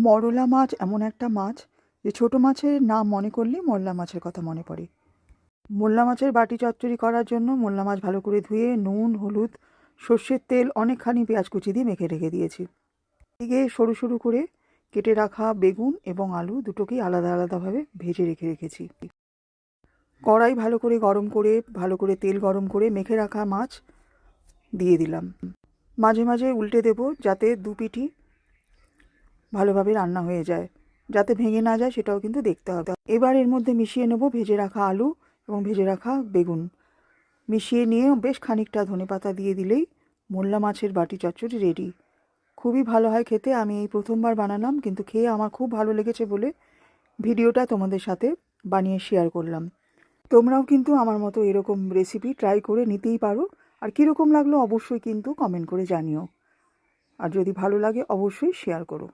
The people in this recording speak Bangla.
মরলা মাছ এমন একটা মাছ যে ছোট মাছের নাম মনে করলেই মোরলা মাছের কথা মনে পড়ে। মোরলা মাছের বাটি চচ্চড়ি করার জন্য মোরলা মাছ ভালো করে ধুয়ে নুন, হলুদ, সর্ষের তেল, অনেকখানি পেঁয়াজ কুচি দিয়ে মেখে রেখে দিয়েছি। এদিকে সরু সরু করে কেটে রাখা বেগুন এবং আলু দুটোকেই আলাদা আলাদাভাবে ভেজে রেখেছি। কড়াই ভালো করে তেল গরম করে মেখে রাখা মাছ দিয়ে দিলাম। মাঝে মাঝে উল্টে দেব যাতে দু পিঠই ভালোভাবে রান্না হয়ে যায়, যাতে ভেঙে না যায় সেটাও কিন্তু দেখতে হবে। এবার এর মধ্যে মিশিয়ে নেব ভেজে রাখা আলু এবং ভেজে রাখা বেগুন। মিশিয়ে নিয়ে বেশ খানিকটা ধনেপাতা দিয়ে দিলেই মোরলা মাছের বাটি চচ্চড়ি রেডি। খুবই ভালো হয় খেতে। আমি এই প্রথমবার বানালাম, কিন্তু খেয়ে আমার খুব ভালো লেগেছে বলে ভিডিওটা তোমাদের সাথে বানিয়ে শেয়ার করলাম। তোমরাও কিন্তু আমার মতো এরকম রেসিপি ট্রাই করে নিতেই পারো। আর কীরকম লাগলো অবশ্যই কিন্তু কমেন্ট করে জানিও। আর যদি ভালো লাগে অবশ্যই শেয়ার করো।